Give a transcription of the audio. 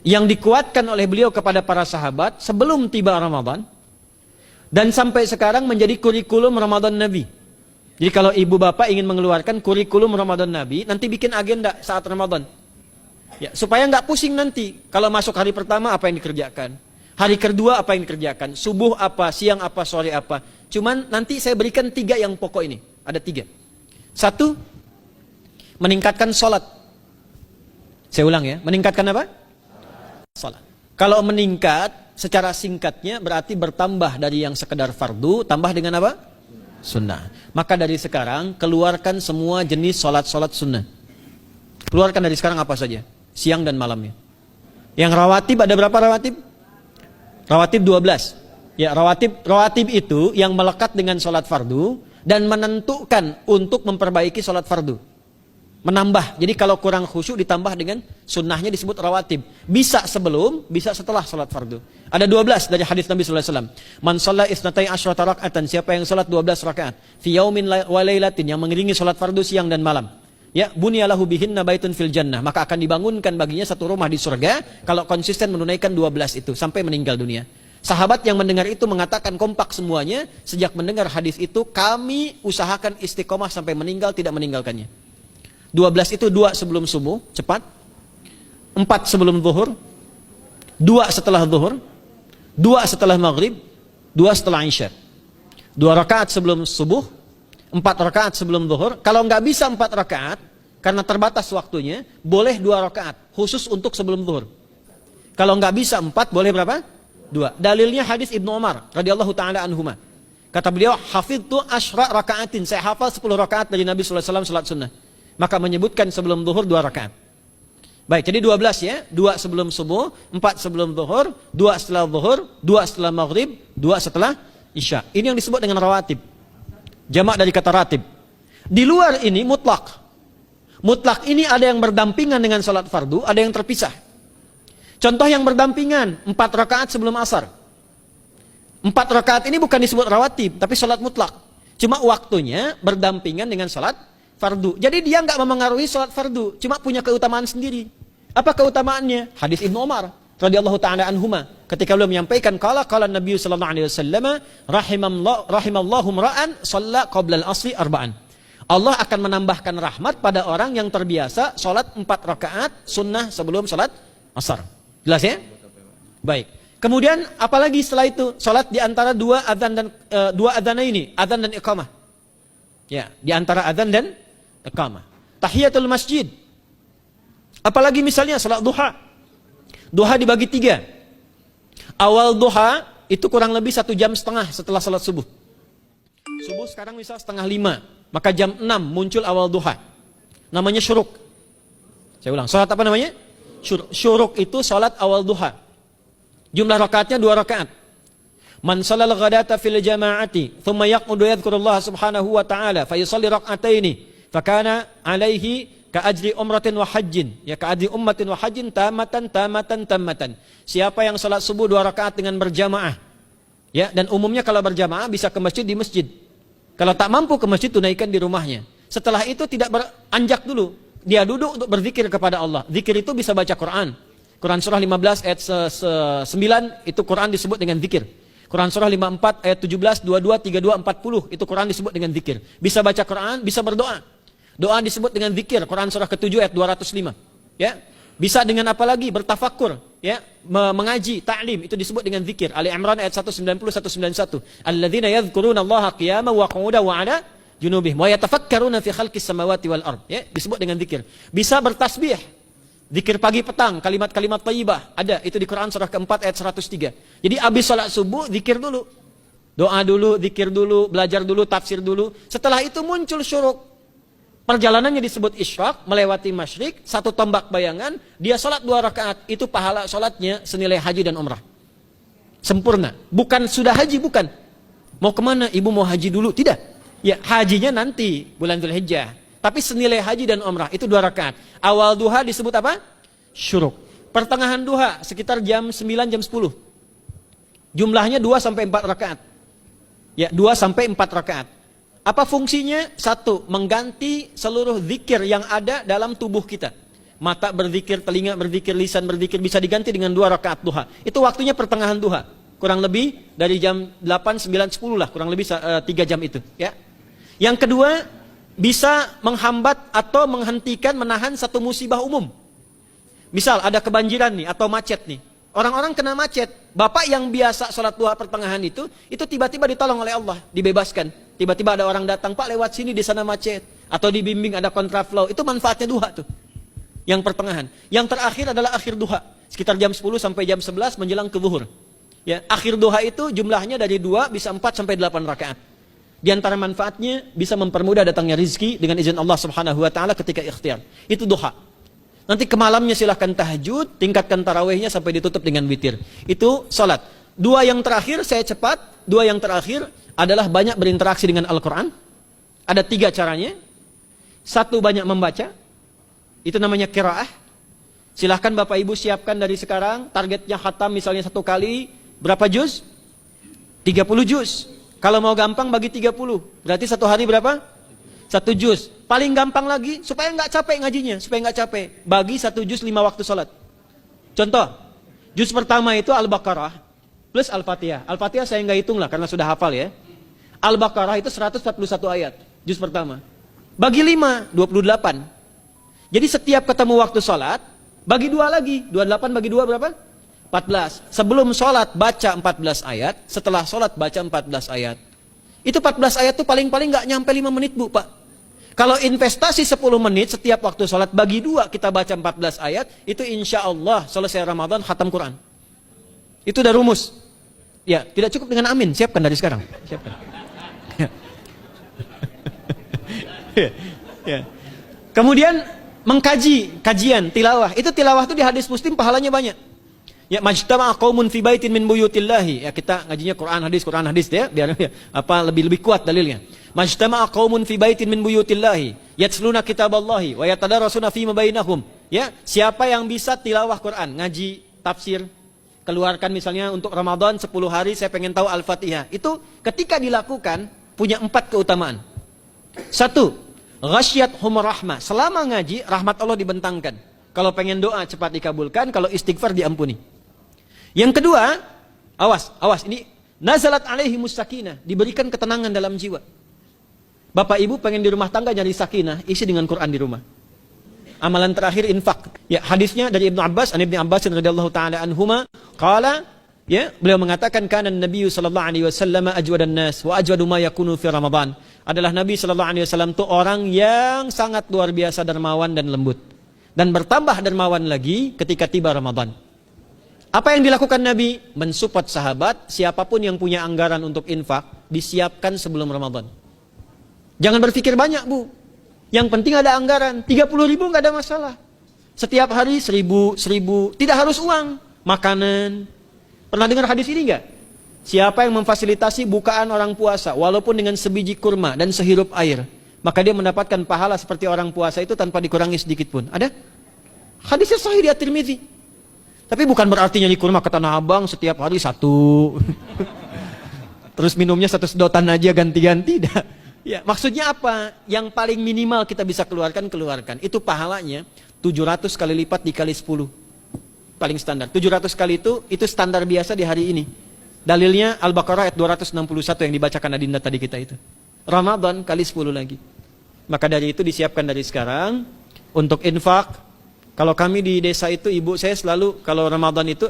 yang dikuatkan oleh beliau kepada para sahabat sebelum tiba Ramadan, dan sampai sekarang menjadi kurikulum Ramadan Nabi. Jadi kalau ibu bapak ingin mengeluarkan kurikulum Ramadan Nabi, nanti bikin agenda saat Ramadan. Ya, supaya nggak pusing nanti. Kalau masuk hari pertama apa yang dikerjakan, hari kedua apa yang dikerjakan, subuh apa, siang apa, sore apa. Cuman nanti saya berikan 3 yang pokok ini. Ada 3. 1, meningkatkan sholat. Saya ulang ya, meningkatkan apa? Sholat. Kalau meningkat secara singkatnya berarti bertambah dari yang sekedar fardu, tambah dengan apa? Sunnah. Maka dari sekarang keluarkan semua jenis sholat-sholat sunnah. Keluarkan dari sekarang apa saja, siang dan malamnya. Yang rawatib ada berapa rawatib? Rawatib 12. Ya, rawatib itu yang melekat dengan sholat fardu dan menentukan untuk memperbaiki sholat fardu. Menambah. Jadi kalau kurang khusyuk ditambah dengan sunnahnya disebut rawatib. Bisa sebelum, bisa setelah sholat fardu. Ada 12 dari hadis Nabi sallallahu alaihi wasallam. Man shalla isnatai asyrata raka'atan, siapa yang salat 12 rakaat fi yaumin wa lailatin, yang mengiringi salat fardu siang dan malam. Ya, bunyalahu bihinna baitun fil jannah, maka akan dibangunkan baginya satu rumah di surga kalau konsisten menunaikan 12 itu sampai meninggal dunia. Sahabat yang mendengar itu mengatakan kompak semuanya, sejak mendengar hadis itu kami usahakan istiqomah sampai meninggal tidak meninggalkannya. 12 itu 2 sebelum subuh, cepat. 4 sebelum zuhur, 2 setelah zuhur, 2 setelah maghrib, 2 setelah isya. 2 rakaat sebelum subuh, 4 rakaat sebelum zuhur. Kalau nggak bisa 4 rakaat, karena terbatas waktunya, boleh 2 rakaat, khusus untuk sebelum zuhur. Kalau nggak bisa 4, boleh berapa? 2. Dalilnya hadis Ibnu Umar radhiyallahu taala anhuma. Kata beliau, hafidtu asyra rakaatin, saya hafal 10 rakaat dari Nabi sallallahu alaihi wasallam salat sunnah. Maka menyebutkan sebelum zuhur 2 rakaat. Baik, jadi 12 ya. 2 sebelum subuh, 4 sebelum zuhur, 2 setelah zuhur, 2 setelah maghrib, 2 setelah isya. Ini yang disebut dengan rawatib. Jamak dari kata ratib. Di luar ini mutlak. Mutlak ini ada yang berdampingan dengan salat fardu, ada yang terpisah. Contoh yang berdampingan, 4 rakaat sebelum asar. 4 rakaat ini bukan disebut rawatib, tapi salat mutlak. Cuma waktunya berdampingan dengan salat fardu. Jadi dia nggak memengaruhi salat fardu, cuma punya keutamaan sendiri. Apa keutamaannya? Hadis Ibnu Umar radhiyallahu taala anhuma, ketika beliau menyampaikan qala Nabi sallallahu alaihi wasallam, rahimallahu ra'an shalla qabla al-asri arba'an. Allah akan menambahkan rahmat pada orang yang terbiasa salat 4 rakaat sunnah sebelum salat asar. Jelas ya? Baik. Kemudian apalagi setelah itu? Salat di antara 2 adzan dan 2 adzan ini, adzan dan iqamah. Ya, di antara adzan dan iqamah. Tahiyatul masjid. Apalagi misalnya salat duha. Duha dibagi 3. Awal duha itu kurang lebih 1,5 jam setelah salat subuh. Subuh sekarang misal 4:30, maka jam 6 muncul awal duha. Namanya syuruk. Saya ulang, salat apa namanya? Syuruk itu salat awal duha. Jumlah rakaatnya 2 rakaat. Man shalal ghadata fil jama'ati thumma yaqudu yadhkurullah subhanahu wa ta'ala fa yusalli rak'ataini fa kana alaihi ka ajri umratin wa hajjin, ya ka ajri ummatin wa hajjin tamatan. Siapa yang salat subuh 2 rakaat dengan berjamaah, ya, dan umumnya kalau berjamaah bisa ke masjid di masjid. Kalau tak mampu ke masjid, tunaikan di rumahnya. Setelah itu tidak beranjak dulu, dia duduk untuk berzikir kepada Allah. Zikir itu bisa baca Quran. Quran surah 15 ayat 9 itu Quran disebut dengan zikir. Quran surah 54 ayat 17, 22, 32, 40 itu Quran disebut dengan zikir. Bisa baca Quran, bisa berdoa. Doa disebut dengan zikir. Quran surah ke-7 ayat 205. Ya. Bisa dengan apa lagi? Bertafakkur, ya, mengaji, ta'lim, itu disebut dengan zikir. Ali Imran ayat 190 191. Alladzina yadhkuruna Allaha qiyaman wa qu'udan wa 'ala junubihim wa yatafakkaruna fi khalqis samawati wal ard. Ya, disebut dengan zikir. Bisa bertasbih. Zikir pagi petang, kalimat-kalimat thayyibah, ada itu di Quran surah ke-4 ayat 103. Jadi habis salat subuh zikir dulu. Doa dulu, zikir dulu, belajar dulu, tafsir dulu. Setelah itu muncul syuruk. Perjalanannya disebut isyraq, melewati masyrik, 1 tombak bayangan, dia salat 2 rakaat, itu pahala salatnya senilai haji dan umrah. Sempurna. Bukan sudah haji, bukan. Mau kemana? Ibu mau haji dulu? Tidak. Ya, hajinya nanti bulan Dzulhijjah. Tapi senilai haji dan umrah itu 2 rakaat. Awal duha disebut apa? Syuruk. Pertengahan duha sekitar jam 9 jam 10. Jumlahnya 2 sampai 4 rakaat. Ya, 2 sampai 4 rakaat. Apa fungsinya? 1, mengganti seluruh zikir yang ada dalam tubuh kita. Mata berzikir, telinga berzikir, lisan berzikir, bisa diganti dengan 2 rakaat duha. Itu waktunya pertengahan duha. Kurang lebih dari jam 8, 9, 10 lah, kurang lebih 3 jam itu. Ya. Yang kedua, bisa menghambat atau menghentikan, menahan satu musibah umum. Misal ada kebanjiran nih, atau macet nih. Orang-orang kena macet. Bapak yang biasa sholat duha pertengahan itu tiba-tiba ditolong oleh Allah, dibebaskan. Tiba-tiba ada orang datang, Pak lewat sini di sana macet. Atau dibimbing ada kontraflow. Itu manfaatnya duha tuh. Yang pertengahan. Yang terakhir adalah akhir duha. Sekitar jam 10 sampai jam 11 menjelang ke zuhur. Ya, akhir duha itu jumlahnya dari 2 bisa 4 sampai 8 rakaat. Di antara manfaatnya bisa mempermudah datangnya rizki dengan izin Allah Subhanahu wa taala ketika ikhtiar. Itu duha. Nanti ke malamnya silahkan tahajud, tingkatkan tarawihnya sampai ditutup dengan witir. Itu salat. 2 yang terakhir saya cepat, 2 yang terakhir adalah banyak berinteraksi dengan Al-Qur'an. Ada 3 caranya. 1, banyak membaca. Itu namanya qiraah. Silahkan Bapak Ibu siapkan dari sekarang, targetnya khatam misalnya 1 kali, berapa juz? 30 juz. Kalau mau gampang bagi 30, berarti 1 hari berapa? 1 juz. Paling gampang lagi, supaya nggak capek ngajinya, supaya nggak capek, bagi 1 juz 5 waktu sholat. Contoh, juz pertama itu Al-Baqarah plus Al-Fatihah. Al-Fatihah saya nggak hitung lah karena sudah hafal ya. Al-Baqarah itu 141 ayat, juz pertama. Bagi 5, 28. Jadi setiap ketemu waktu sholat, bagi 2 lagi. 28 bagi 2 berapa? 14. Sebelum sholat baca 14 ayat, setelah sholat baca 14 ayat. Itu 14 ayat itu paling-paling nggak nyampe 5 menit Bu Pak. Kalau investasi 10 menit setiap waktu sholat, bagi 2 kita baca 14 ayat, itu insya Allah selesai Ramadan khatam Quran. Itu udah rumus. Ya, tidak cukup dengan amin, siapkan dari sekarang. Siapkan. Ya. Kemudian mengkaji, kajian, tilawah. Itu tilawah itu di hadis Muslim pahalanya banyak. Ya, majtama'a qaumun fi baitin min buyutillahi. Ya, kita ngajinya Quran hadis ya, biar apa lebih kuat dalilnya. Majtama'a qaumun fi baitin min buyutillahi yatsluna kitaballahi wa yatadarasuna fima bainahum. Ya, siapa yang bisa tilawah Quran, ngaji tafsir, keluarkan misalnya untuk Ramadan 10 hari saya pengen tahu Al-Fatihah. Itu ketika dilakukan punya 4 keutamaan. 1, ghasyiyatuhum rahmah. Selama ngaji, rahmat Allah dibentangkan. Kalau pengen doa cepat dikabulkan, kalau istighfar diampuni. Yang kedua, awas, ini nazalat alaihimus sakinah, diberikan ketenangan dalam jiwa. Bapak Ibu pengen di rumah tangga nyari sakinah, isi dengan Quran di rumah. Amalan terakhir infak. Ya, hadisnya dari Ibnu Abbas, an Ibnu Abbas radhiyallahu taala anhuma, qala, ya, beliau mengatakan kana Nabi sallallahu alaihi wasallam ajwadan nas wa ajwadu ma yakunu fi Ramadan. Adalah Nabi sallallahu alaihi wasallam itu orang yang sangat luar biasa dermawan dan lembut. Dan bertambah dermawan lagi ketika tiba Ramadan. Apa yang dilakukan Nabi? Mensupport sahabat, siapapun yang punya anggaran untuk infak, disiapkan sebelum Ramadan. Jangan berpikir banyak Bu. Yang penting ada anggaran, 30.000 nggak ada masalah. Setiap hari 1.000, tidak harus uang, makanan. Pernah dengar hadis ini nggak? Siapa yang memfasilitasi bukaan orang puasa, walaupun dengan sebiji kurma dan sehirup air, maka dia mendapatkan pahala seperti orang puasa itu tanpa dikurangi sedikit pun. Ada? Hadisnya sahih di At-Tirmidzi. Tapi bukan berarti nyanyi kurma ke Tanah Abang setiap hari 1. Terus minumnya 1 sedotan aja ganti-ganti. Ya, maksudnya apa? Yang paling minimal kita bisa keluarkan. Itu pahalanya 700 kali lipat dikali 10. Paling standar. 700 kali itu standar biasa di hari ini. Dalilnya Al-Baqarah ayat 261 yang dibacakan Adinda tadi kita itu. Ramadan kali 10 lagi. Maka dari itu disiapkan dari sekarang untuk infak. Kalau kami di desa itu, ibu saya selalu kalau Ramadan itu